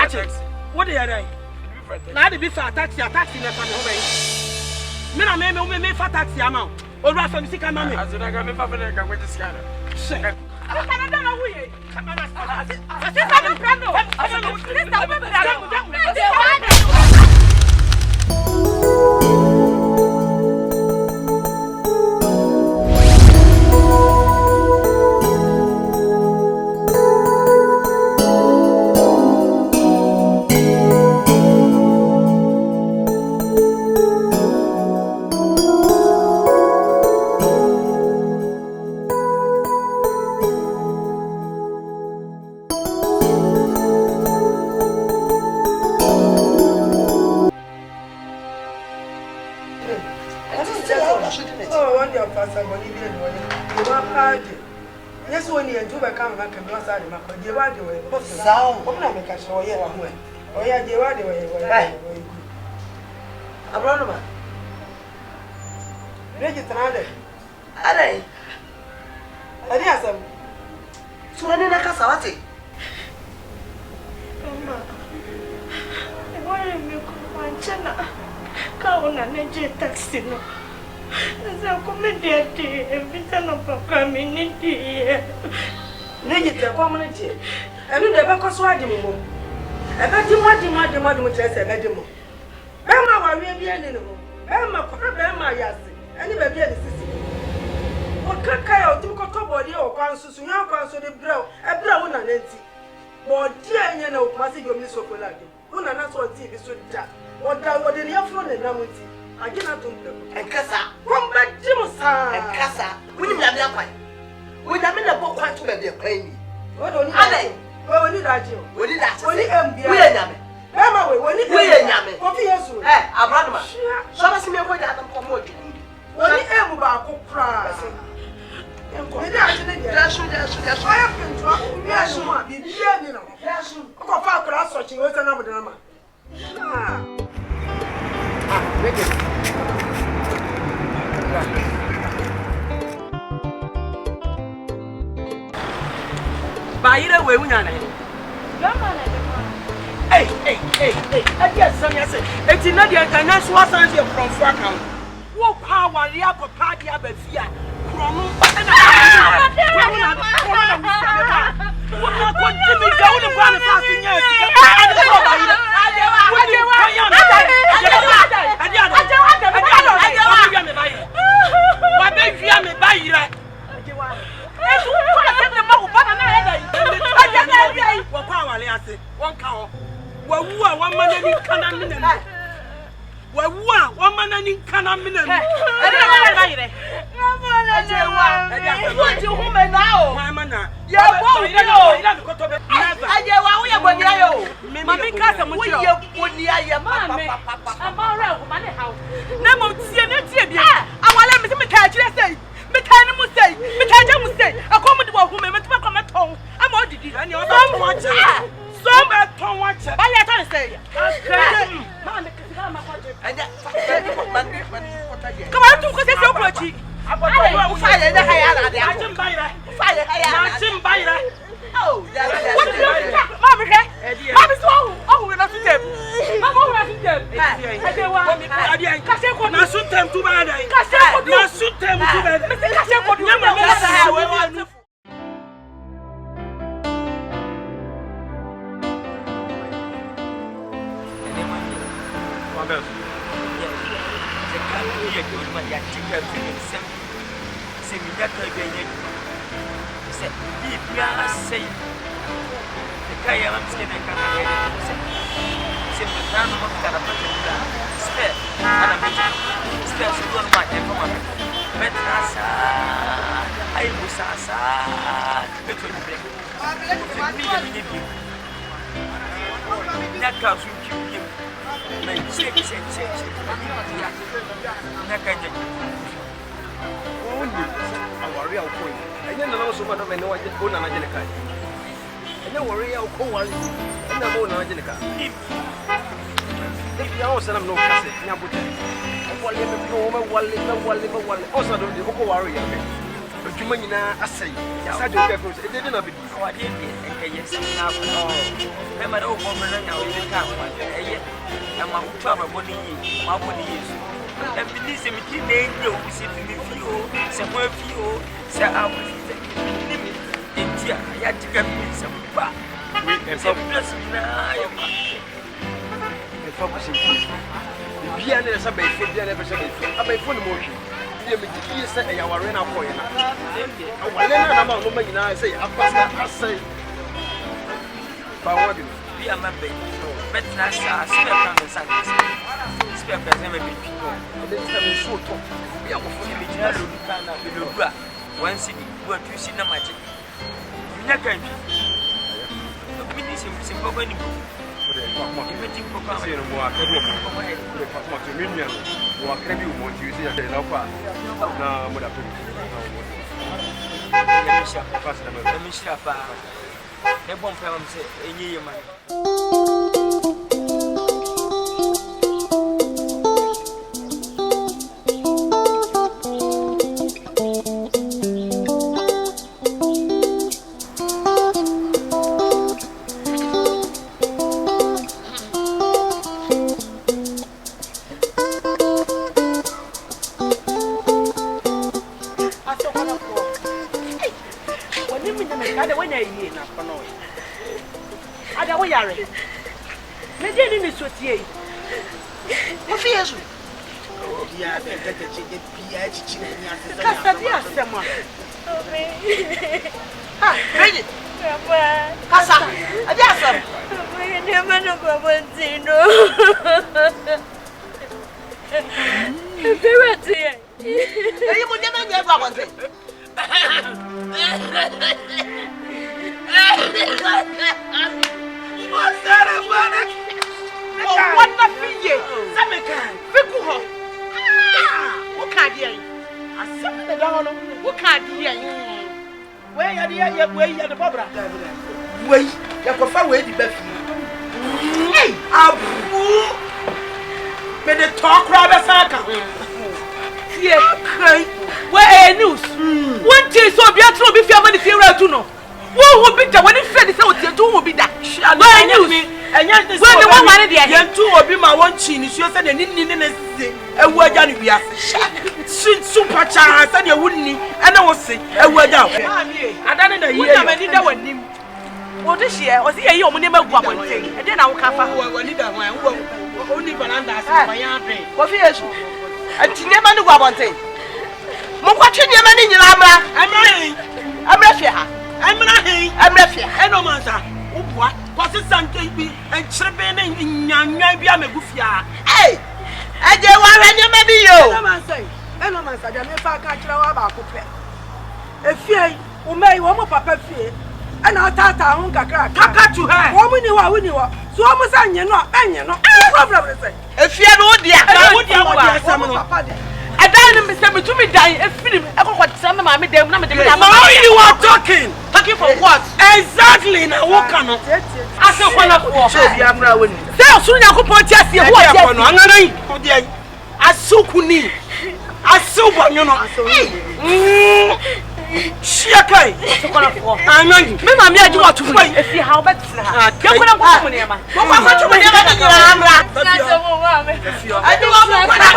What are you? Now the beef taxi never away. Mina me for taxi amount. Or rather, me see come on. As I got me for the with the scanner. Shit. I can't know who you. Come on, I yes, when you do come back and was out of my body, you are the way. Sound, I'm not making sure you are one way. Oh, yeah, you are the way. A brother, register. I did some. So I didn't have Sawati. Why am you going to go on a taxi? Sa comediante e vitano papa miniti Nejite community enu de be koso adimo mo e be di mo trese be di mo be ma wa wi bi eni no be ma ko be ma yase eni be bi eni sisi o kaka ya o tu ko to body o kwan susu nya kwan so de brao e brao na nanti body enye na o kuma se jomi so ko lade una na so ti bi so da o da o de ne afro ne namuti agina tumpe enkasa komba jimusa enkasa woni mi amia kwai woni na me na bo kwai to be be kwai ni woni woni daji woni daji woni embia we nyame mama woni nyame kofi yesu abraduma so ba simi ko ja tam ko mo ju woni emu ba ko pra enko ni daji ne dia dasu oya pinto mi asu ma bibia ni no dasu ko fa akra so chi o se na bodana ma make it. Bayira we unya na ni. Grandma na Hey. I guess some say. Eti na dia kan na so asan se from for account. Wo kwa wari akota dia ba fia. Krono na. Wo na ko timi ga wo kwa na fa so nya sika. adwuma nyina asɛe yasa de obi afro ede na bedi wade bi enka yes na ko e ma do ko me na o bi ka ko eye e ma ko aba boni yi ma boni yesu e bi ni se mi ti na enye o se fi mi fi o se mo fi o se awu se ni mi etia ya diga mi se ba we e so plus na ya ba e fa ko se bia na sa ba ifo bia na ba sa ba ifo aba ifo ni mo ye me di se e ya ware na ko ye na wale na ma no ma nyina se apasa asai ba wodi bi amabe betra sa spare kan sa spare kan me bi de sa me so to ya ko fo bi jina lo kan na bi lo bra one city go to see na maje nya kan bi ni se ko ni ko ibe ti ko ka se no mo akado mo ko ma to mi nua no wa kra bi mo ti se ya de na kwa na mo da to ya mi sha pa e bom pa mo se enyi yema ni so se de ni ne se ewu aja ni bia super cha se de wunni ana wo se ewu aja adane na yi na mani da wanim wo de hie o se yi omo ne magu abonte e de na wo ka fa wani da hwan wo oni bananda ase fa ya adwen ko fi yesu atine ma ne gu abonte mo kwa twe ne ma ne nyina amra hwe ha amra hwe eno mansa ubwa kwase sanke bi enchirebe na nyanwan bi amegufia aje wara nyama bi yo eno mansa de me fa ka kira wa ba ko pe efie o mei wo mo papa fie ana tata ho kakra kaka tu he wo mu ni wa so mo sa nye no enye no problem say efie no wo dia wo dia asem no adan no me say me tumi dan efirim ekokọ tsam na ma me dem na me dem na ma you are talking for what exactly na wo kanu ase kwana ko so bi amra woni say osun yakopon ti ase wo dia no angaran o dia asukuni asubonyo no Shiakai, Amen. Me mama ya jiwa tu fun. Efi ha obetra ha. Ye kona ko mo ne ma. Ko ko tu mo ne ma ni amra. Na so mo wa me. Adi wa mo kona.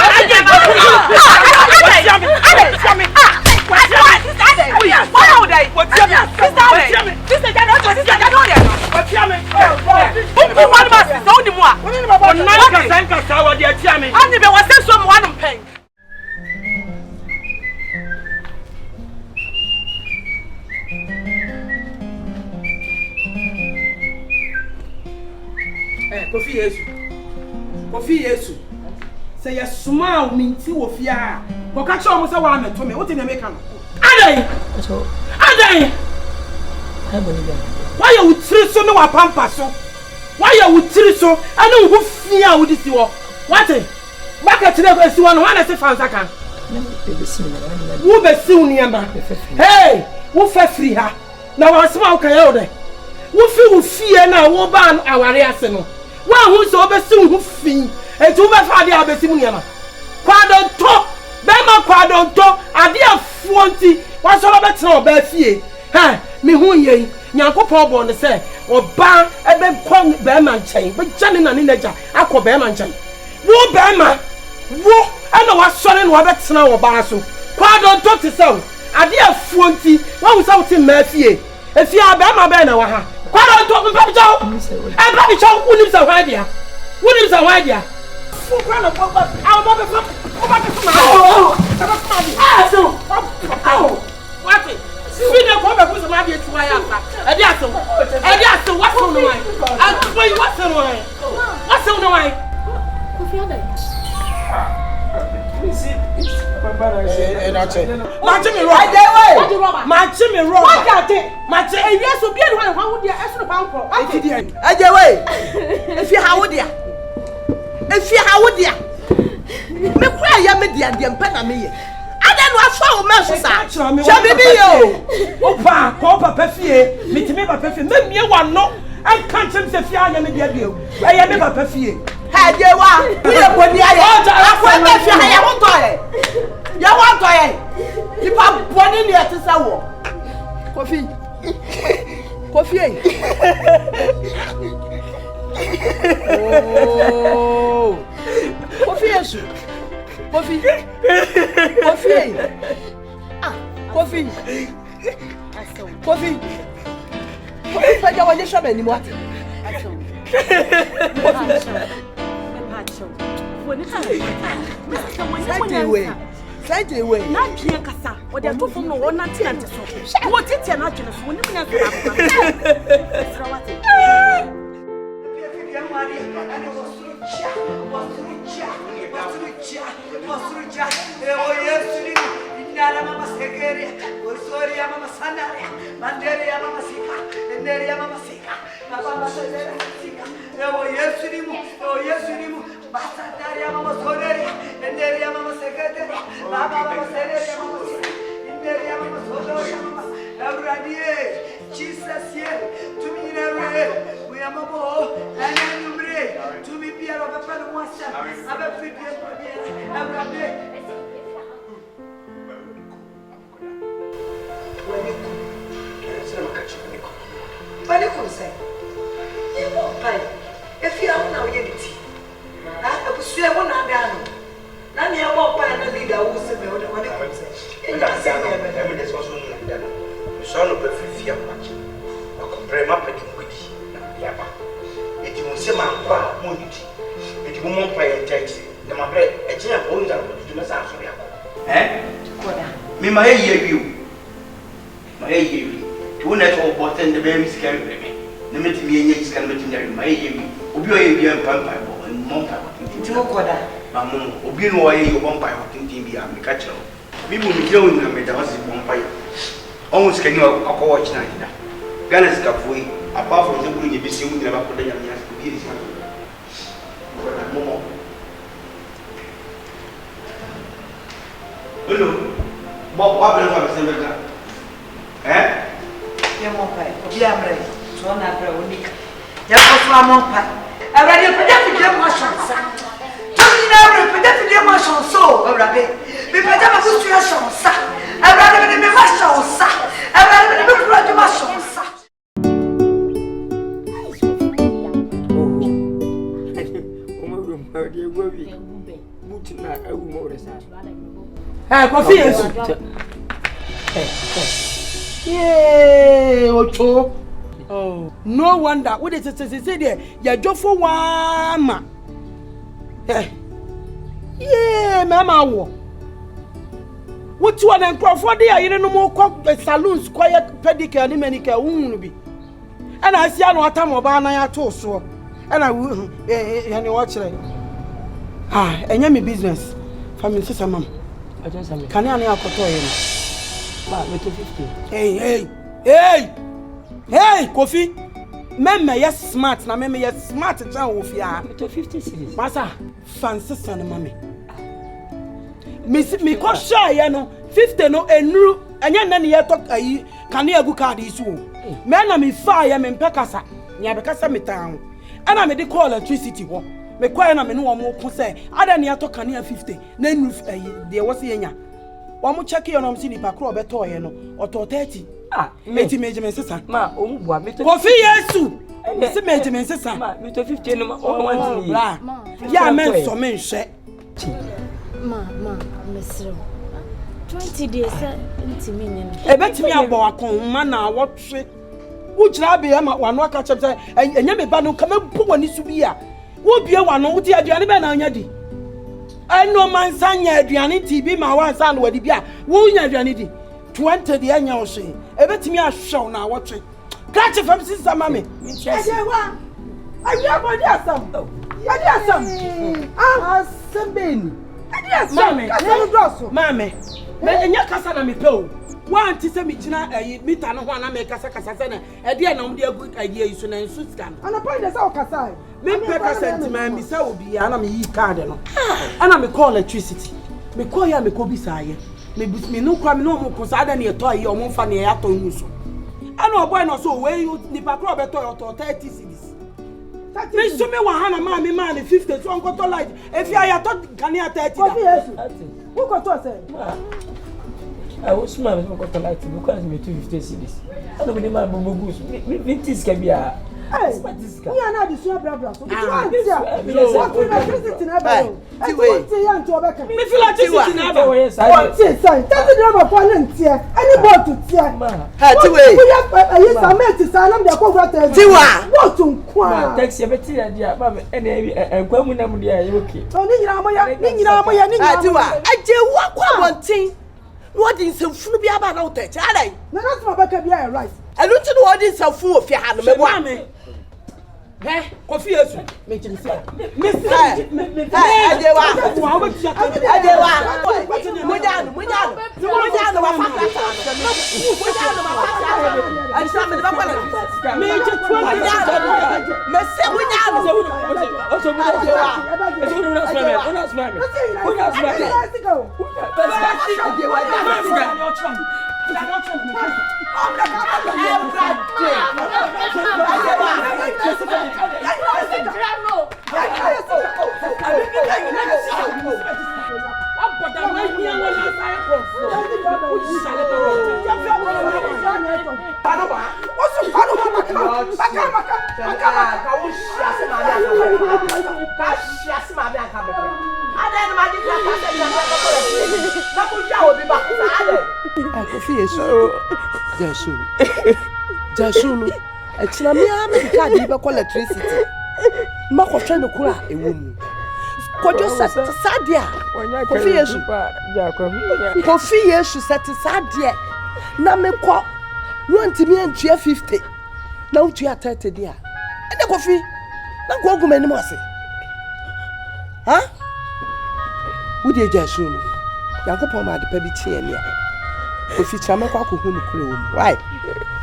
Kofi Yesu. Say ya smile minti wo fia. Ko ka che omo say wa meto me. What na make am? Adai. So. Adai. Hai boni bia. Why you tiri so me wa pampa so? Why you tiri so? Anu wo fia wo disi wo. What? Market na go si wo no wana se fansa kan. Wo be si wo niam ba. Hey, wo fa free ha. Na wa sma wo kan ya wo de. Wo fi wo fie na wo ba aware ase no. Wa hu so be si wo fi. Etu be fa dia be si mu niam. Kwado to. Be ma kwado to. Ade afuonti. What's all about no befie? Ha, me who ye, Yankopon born say, or ban a ben quang bearman chain, but Johnny and Ninaja, aqua bearman chain. Wo bearman, wo, I know what's son what that's now or basso. Quad don't talk to so. I dear Funty, what was out in Murphy? If you are bearman banner, quad don't talk about Joe, and Bobby Chow, who lives a idea? Who lives a idea? What? Fina kwa babu za mabi etuwa ya fa. Edi aso. What's on the wine? What's on the wine? What's on the wine? Kofi ada. Jimmy Rob. What got it? My yes, so be one how dia esu no pankro. If you how dia. Me kwa ya me dia mpa na me ye. Ada no afa o me so sa. Che bibi yo. Opa, ko papa fie. Mitime papa fie. Me mie wa no. An kan chim se fie anya me dia bio. Eye me papa fie. Ha je wa. We e boni aye. Akwa me fie ha ya wo to ye. Ya wo to ye. Ipa boni ni ati sa wo. Kofi. Oh. Kofi yesu. Kofi. Ah, Kofi. Kofi. Faja wanye shabe ni mwati. Saje we. Na pia kasa. Ode to fom no wona ti ante so. Wo tete na adwene so woni munya so akwa. Srawate. Jesus here to me we are mabo and numre to me Pierre of a pen one step have a video if you are now unity, I pursue one agano. None of our partner leader who said, "What do you say?" Son of a fear much. I could bring up a witty. It will say my unity. It will not pay a tax. The my bread, a chair owns up to the massage. Eh? Me, my you. My you. Two net or bottom the baby's carry me. The meeting me and can meet my you. Obey and pump and monta. Mamma, obey no way you won't buy what in TV and catch up. We will be going to make the house in one almost can you watch night? Ganas Capui, apart from the bullying, you be seen never put the young man. Hello, what happens on the eh? Yamopa, Yamre, Sona Brownica. Yamopa. I read you for that motions. You never put that motion so, Rabbi. We put them a good situation, sir. I rather than be my show, sir. I rather than be my show, sir. Hey, Kofi yesu. Yay, Ocho. Oh, no wonder. What is it say there? Ya jofo wama. Hey. Yeah, mama wo. What you and Crawford there? You know more saloons, quiet pedicure, and manicure, won't be. And I see I know what time of I told so. And I will, and you watch it. Ah, and you business. Family sister, ma'am. Can I have a toy? But 50. Hey, Kofi. Meme yes smart, na meme yes smart chan wo fia. 50 cities. Masa, fancy son mama. Me ko share ye no 50 no enru enye na ne ye tok ayi kan ya gu card isu. Me na me fa ye me mpekasa. Nya bekasa metan. Ana me de call electricity ho. Me kwa na me no wo mo ko say ada ne atok kan ya 50 na enru ayi de wo se nya. One check your name, Silly Pacro, better, you know, or 30. Ah, Major sister. Ma, oh, me to Coffee, yes, too. It's a major sister. me to 15 or Yeah, men, so men share. Ma, Miss 20 days, into me. I bet me about a man, what trick. Which I be one work catch up and Yammy Bano come and put one is to be here. Would be a one who dear Adriana Yadi. I know my son Adrianity be my one son where the beer. Woo Adrianity 20 the annual say. I bet me a show now what trick. Catch it from sister mammy. I have some. I have some. Ah, some. I have mammy. And your cousin, me pill. One to send me China, a meter no one, I make a Sacasana, a dear no dear good idea is soon and Suscan. And a point is our Casai. Me Pepper sentiment, Miss will be an army cardinal. And I'm a call electricity. Me call ya me Kobe Saye. Me no crime no more consider near toy or more funny at Muso. I know why not so way you nip a crop or 30 cities. Me so me 100 man 50 so got to light. If you are thought can you 30 who got to say? I was smart as I like to because me 250 cities. I don't believe my goose. Me this can be a. Hey, we are not the same brothers. So what is electricity in Abel? I want to young to Obeka. Me feel like this in Abel. Yes, I say, that's the drama for Nantia. Anybody to tear. We have a yes, I met to Salam the Covert. Tiwa. What to qua? Taxi, a bit dear, Mamma, and Quamunam, dear, okay. Oh, Nina, Tiwa. I do one thing. What is some food be about that? Charlie? No, that's my back of your right. I don't know what is some food if you have me one. Eh, coffee is making say. Miss Jasunu, it's not me. I'm a card, you call electricity. Marco trying to cry a woman. Could you set Sadia? Coffee, yes, she set Sadia. Now, me call 1 million 50. Now, you are 30 dear. And the coffee, now go to many more. Huh? Would you just soon? Yakopo ma de baby tie ne a ofi chama kwa ko hunu kure wo why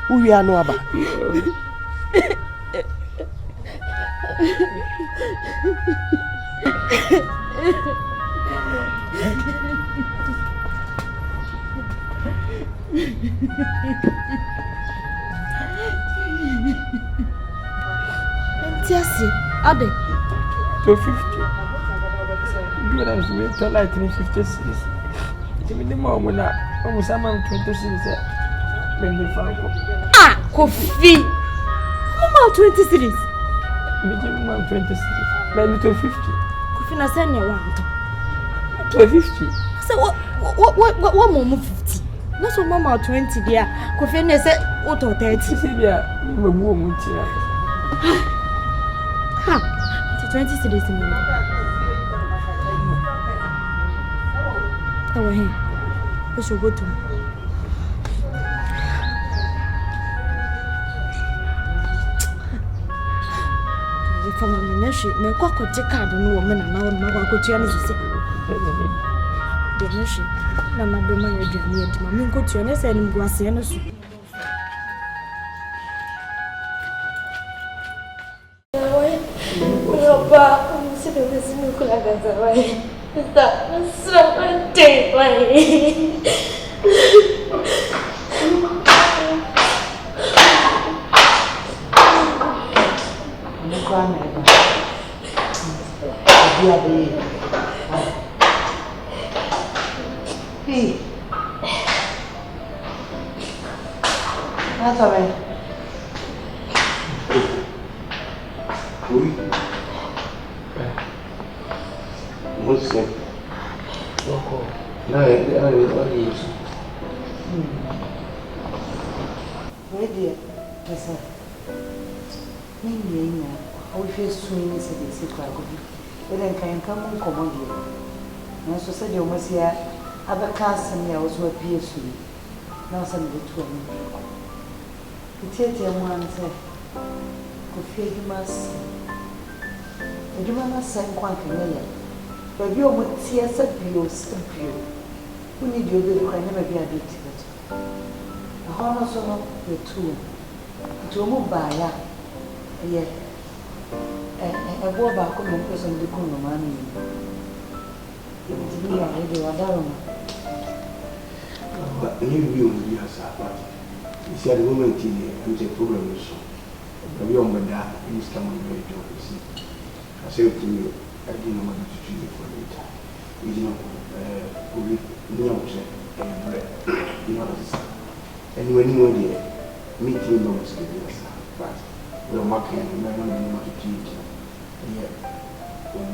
wo wi anu aba Tiasi ade 250 when I was with the light in 50 cities. Even the mom when I almost a man 20 cities. When the Franco. Ah, coffee. How 20 cities? Minimum 20 cities. Maybe 250. Coffee na send you one. 250. So what more 50? Not so mama 20 there. Coffee na say what 30. See there, we go mu tia. Ha. 20 cities in me. Oh, hey. We should go to. If I'm a ministry, me kwa kwa tika no woman na na ma kwa tia ni sisi. The ministry na ma be ma ya dwani ya ma me kwa tia ne se ni guase no so. Papa, se te vesi no kula gaza vai. Está so deep vai. That's all right. Oui. What's that? No, Where dear? Listen. Nina, how we feel swimming is a basic crackle. But then can come on common here. And so said you must hear other cast and I was what PS me. Now some of the two of me. The theatre one said, could feel you must. The woman sang quite familiar. But you would see us a view, still view. Who need you to never be addicted? A honor so the two. To move by ya. Yet, a war back on the person the corner money. It is me, I do a down. But you will be a sapper. You see, at the moment, I'm the problem. The young man is coming very job. I said to you, I didn't know what to do for later. You know, we know, you know, and when you were there, meeting knows the yes, but we're marking and I don't know what to do. Yeah, when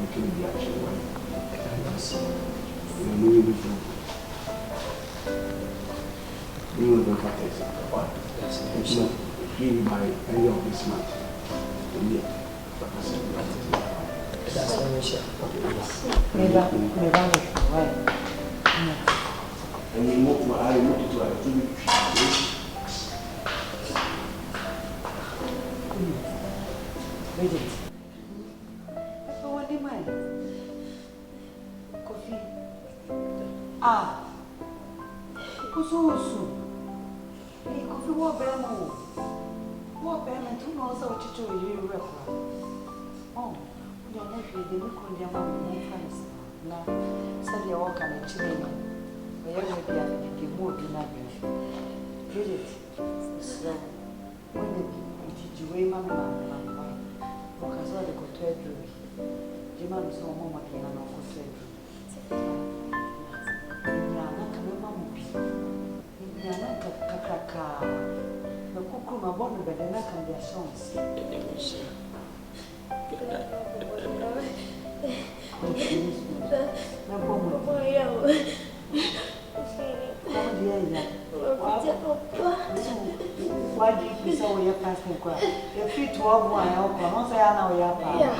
we can be actually one. We're moving before. We will go for this. It's not here by end of this month. Yeah. That's what we share. Never, right? And you move to I moved to our TV. Bridget. So what do you mind? Coffee. Ah. Kususu. Hey, coffee what bemo? What bemo? Two knows how to do you record. Oh, your nephew didn't call your mom friends. Now, said you walk on a chimney. Where you may be having a more dinner. Bridget. So, when the way mamma, because all the good trade room. Jim was no more than an awful trade room. Yana Kamambi. Yana Kakaka. The cuckoo, my bonnet, but the neck and their songs. Why do you feel so you're passing quiet? You're free to all one, I don't say I know you're power.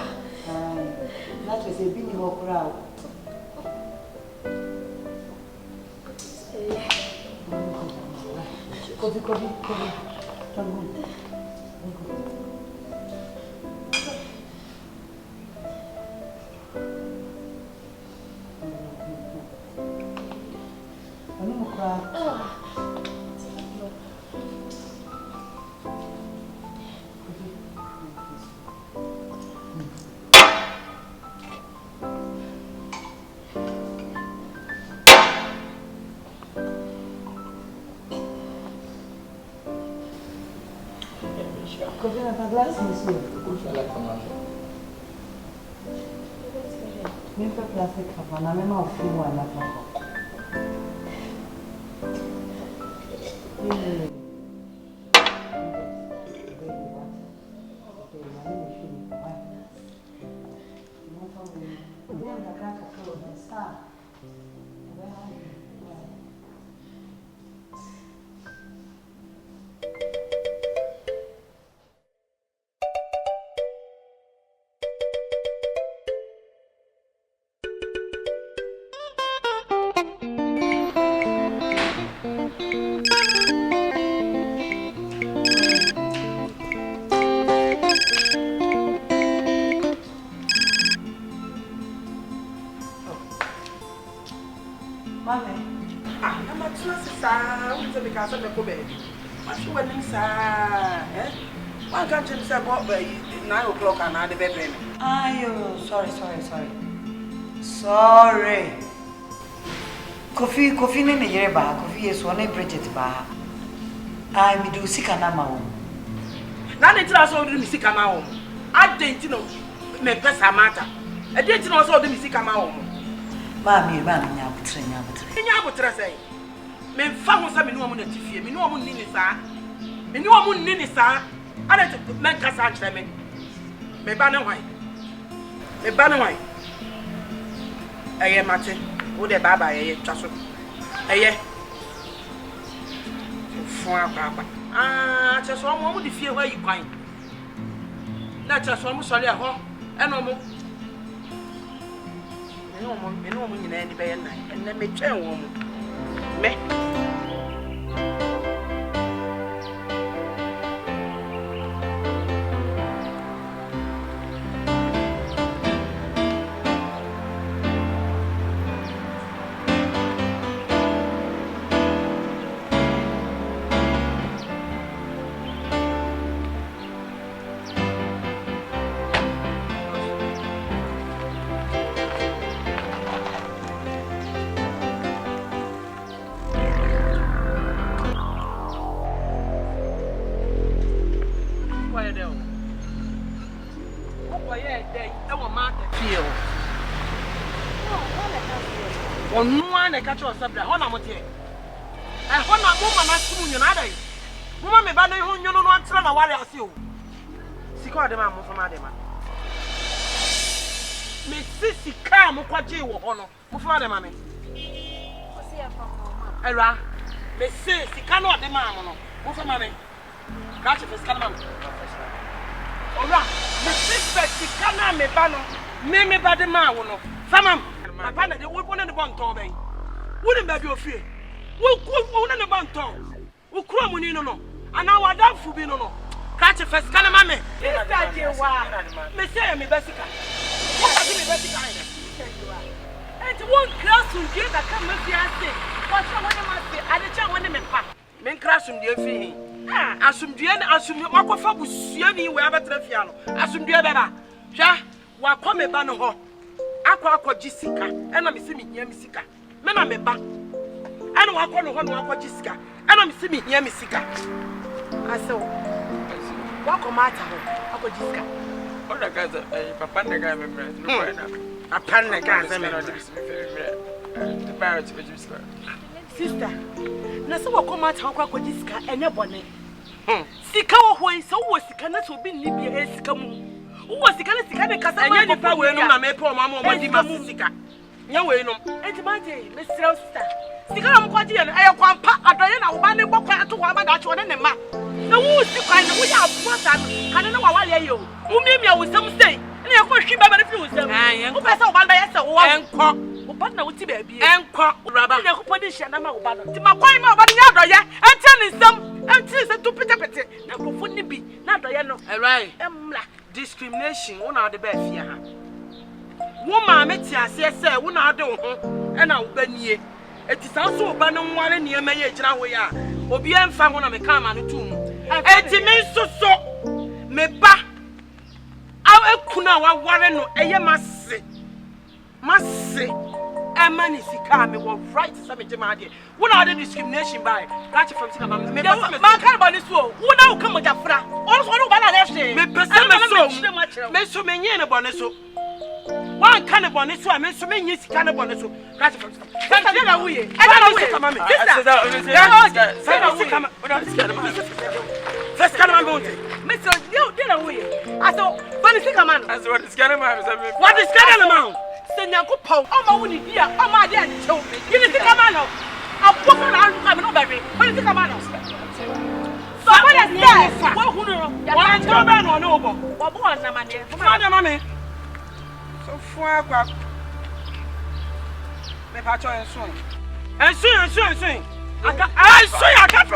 That was a big walk around. Coffee. Plastic cover, and I'm not feeling one of them. Why can't you say about 9 o'clock and I the baby? Sorry. Coffee nene yere ba, coffee is one Bridget ba. I me do sick and ama home. Now they tell us all the sick and home. I didn't know me best matter. I didn't know also the sick and home. Mammy, nyabutre say. Me fa ho sa me no mo na tifie. Me no mo nni saa. Me no mo nni saa. Ada to men kasa akire me. Me ba ne hwan. Me ba ne hwan. Eye mate. Wo de baba eye twa so. Eye. Fo akwa. Ah, cheso mo di fie hwa yi kwan. Na cheso mo sori e ho. E no mo. Me no mo nyina ni be ye nan. Enne me twen wo mo. Me. One catch us up there. Hold on, Motia. I hold on, Mama, Masu, United. Mama, me banner, who you know, not tell my warrior. Sika the man from Adema. Miss Sissy Cam, Quaji, Honor, Mufada, mammy. Era, Miss Sissy cannot the man, Mufa, mammy. Catch it, Scalamam. Ora, Miss Sissy cannot me banner, me by the man, Famam. My partner, they would one in the bond, Tommy. Wouldn't baby your fear. We'll one in the bond, Tom. We'll cram when you know. And now I don't fool no. Catch a first kind of mammy. Messiah, me Bessica. What are you, Bessica? And one class who gave a come with the answer. What's the one must be? I the child when the men pack. Men crash from the fee. Assume the end, assume your aqua was see wherever the piano. Assume the other. Ja, what come a banner ho. Aqua Jessica, and I'm seeing Yamisika. Men are me back. I know I call her Jessica, and I'm seeing Yamisika. I saw. What come out of Aqua Jessica? Oh, the guys, a papa, the guy, a pan, the guys, the barracks of Jessica. Sister, Nasa will come out of Aqua Jessica and your bonnet. Sika, who is so was the cannot be Libya, Sikamu. Who was the kind of Casa? And you power no maple, Mamma, what Dimasika. No way, no. And my day, Mr. Sister. Sika, Quadi, and I want a Diana, one and walk out to one about one and a map. No, who's the kind of we have what I don't know why you. Who made me with some stay? And of course, she better refuse them. And who pass out one by yourself, one cock, who partner with baby, and cock, rubber, and who put the shanama about to my point about the other, and telling some, and tis to put up it. Now, wouldn't be, not Diana, right, discrimination, one of the best here. Woman, Metia says, one I do, and I'll be near. It is also banning one near my age now. We are, or be found one of the come and tomb. And it means so, me ba. I will know what no, a must say, a man is come, will write something to my dear. What are the discrimination by? Catch from some man, carbon is so. Who now come with a fra? Also, what I say, me person, so many bonesso. One cannibal is so I meant so many cannibal. Catch from some. I don't know. First, come on, Mr. You did away. I saw, what is the command? As what is Canamount? What is Canamount? Send your coupon, oh, my dear, oh, my dear, show me. Give it the command. I'll put on our baby. What is the command? So, what is that? Why go back on over? What was the money? Father, mammy. So, 4 o'clock. Me patch and soon. And soon. I saw your cat.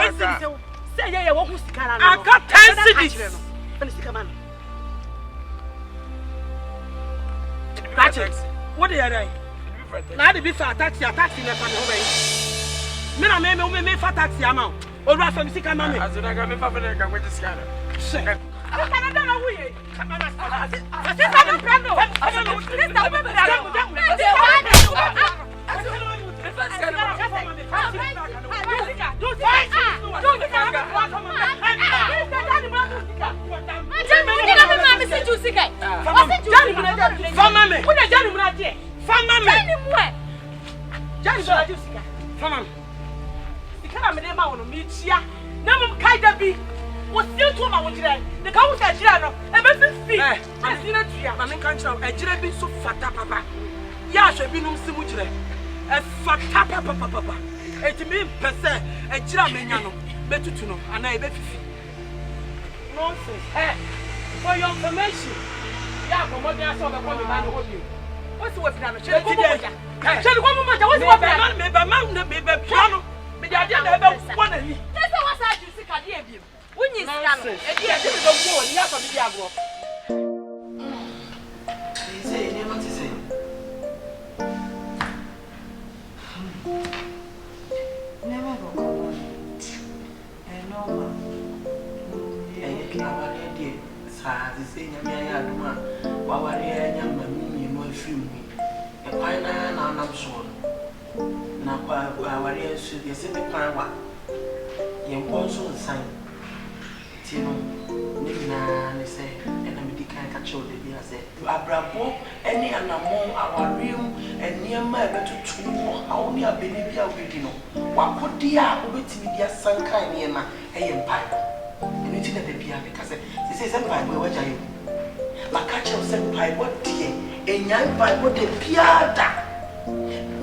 Say, yeah, what was the car? I got 10 cities. And it's the command. What are they? Now the beef taxi in the family. Men may for taxi amount. Or rather, I'm sick. I'm a man. I got me for the with the scanner. I can't know who you come on. I said, I na me ma wono me chia na mum kai da bi wo still to ma wo jire de ka wo sa jire no e be fifi asi na tua ma me kan chira e jire bi so fata papa ya hwe bi num simu jire e fata papa e ti me pese e jire amenya no betutu no ana e be fifi nonsense for your information ya ko mo dia so be ko me ba no hobi what's what piano che ko mo ja che ko mo ja what's what piano me ba piano me dia dia na be wo na ni say what sa ju sika dia bi wunyi sika no e dia dia be go ni ya so bi agro say ni what say never go come no ma awari die saa se nyame ya aduma wawari nyama mimi no afiri mu e kwan na nam so na kwa awari ensu ye se me kwan wa ye nkonso nsan ti no ni na ne se ena me dikan ka cho de bia se abrabo eni anamo awari eniema ebetutu awo ni abeni bia obedi no wakodi a obetimi dia sankan niema eye mpa eni ti na de bia because say senpai we waja you makache senpai what die enyan pai what de piada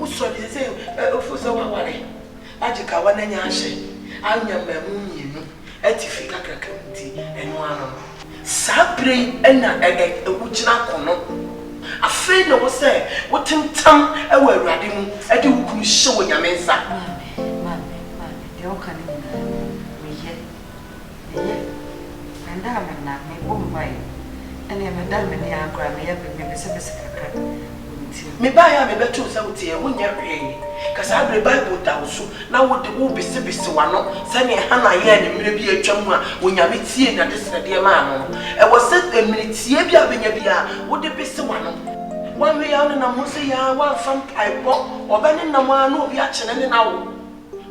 uso de say ofuso wa ware agika wa na nya hye anya mamu nyinu atifika krakamti eno ano sabre ena ewugina kono afi na wo say wotentam ewa awurade mu ade wukunu hye wo nyamensa mame de o kan ni na me bombai ene me dal me ni akra me ya be se kakra me ba ya me betu se wutie wunya hwe kasa abre bible da so na wo de wo bese wano se ne ha na ye ne mire bi atwam a wonya me tie na de se de ma no e wo se emire tie bi abenya bi a wo de bese wano wan we ya na mo se ya wan fam paibo obene na mo anu obi a chene ne na wo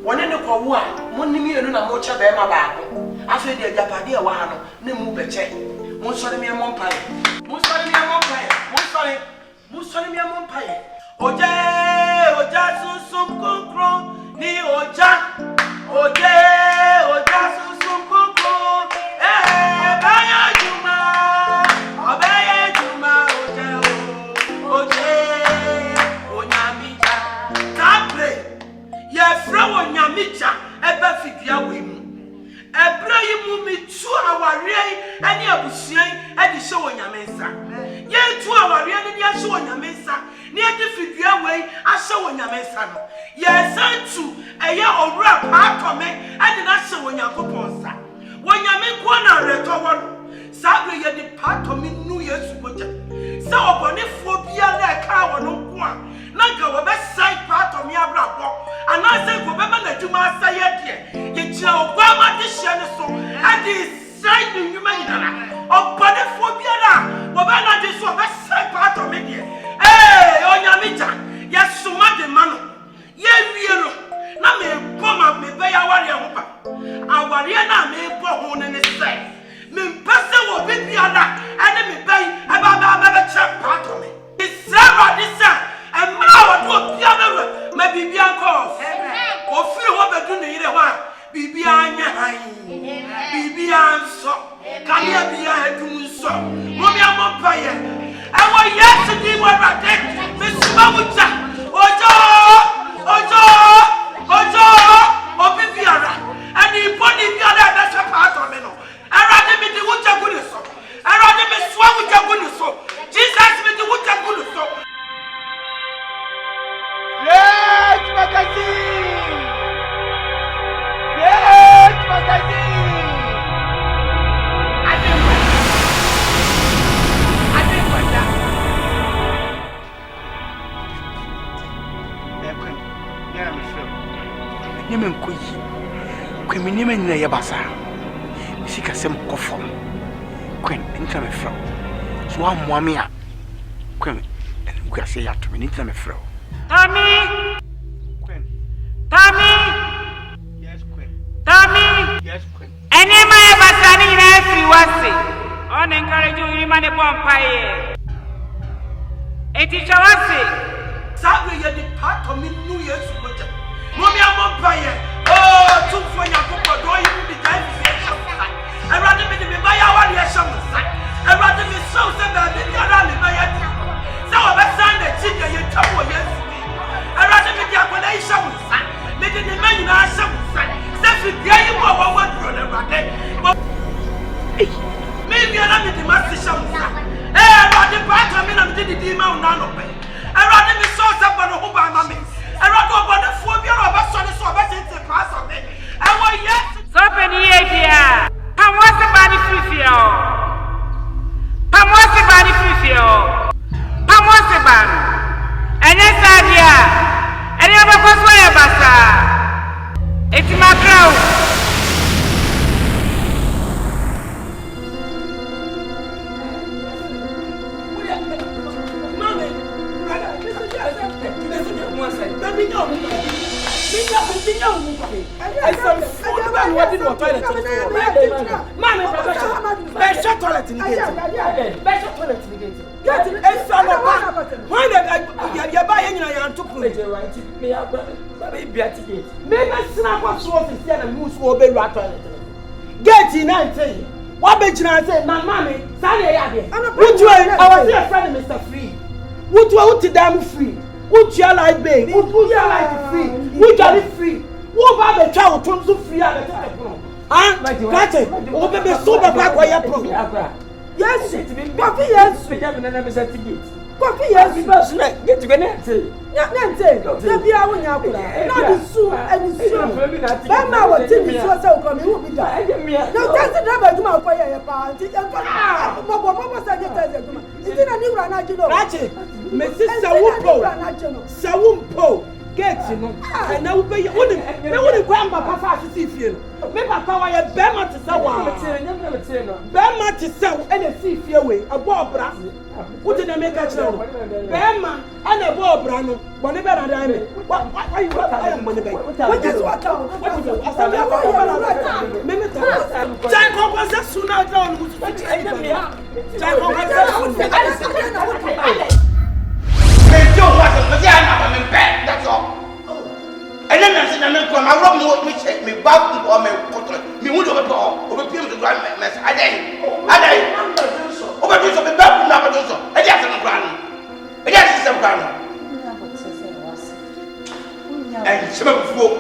wone ne kwa wo a mo ni mienu na mo cha be ma baako afi de japade wa ha no ne mu beche mo sori mi mo mpae oja susum kokro ni oja susum kokro baya juma onyamija tabre ye fra onyamija ebe fidua we mu Ebrahim mi tu aware ani abusuan ade hye wonyamensa ye tu aware ani de hye wonyamensa ne ade fidua we ahye wonyamensa no ye santu eye owura paatome ade na hye wonyakoponsa wonyame ko na reto wo sabe ye de paatome nu Yesu boja sa obonefo bia na ka wo no ko a na ga wo be sai paatome abrabo ana se go be ma na dwuma asaye de ye chia ogwama de hye ne so ade sai ni nyuma nyina obonefo bia na wo be na de so be sai paatome de onyamija ye suma de mano ye wie no na me boma me be ya ware ho pa aware na me bo ho ne sai me mpase wo bibia na ene me bai aba be che paatome isaba disa emra wo do bia na me bibia ko o firi ho bedu ne yire ho a bibia anya han bibia nso kania bia edum nso mo mi ampa ye ewo Yesu di mo rade me suma wuta ojo obibiara ani body biara na se paatome no erade me di wuta gunu so erade me swa wuta gunu so Jesus me di wuta gunu so Great magazine Yemen koyi kwemini menina ye basa sika sem kofom kwen nta me fra so amoame a kwen en kwa se ya to me nta me fra Tami kwen Tami yes kwen Tami yes kwen eni ma ye basa ni na free wase on encourage you iri mane pompaye eti chawase sabe ye di part of me nu Yesu boja Mommy, I'm on fire. Oh, Get 19. What be China say? My mommy, Sunday Yabe. Would you? I was your friend, Mr. Free. Would you damn free? Would you like babe? Would you like free? Would you like free? What about the child from so free at the time? Ah, that's it. Oh, baby, so back where you're from. Yes, coffee, yes. Coffee, yes. Get to Benette. The beer when you're not soon and soon. Mama, what Timmy was so coming, who be dying. No, that's the number to my fire party. Mama said, it's in a new run, you know. Mrs. Sawumpo. Get you know, and now pay your only grandpa fast to see you. Maybe power your Bema to sell. Bema to sell and a sea away, a ball brass. What did I make a channel? Bema and a ball brano, whatever I mean. Why you got I am money back? What is what? Jack was a sooner down who's Jack that's all. And then I said, I'm going to rob me back or my portrait. Me would over the grandmess. I did. Overdo some back now, but also. I just am grand. I just am grand. And some fool.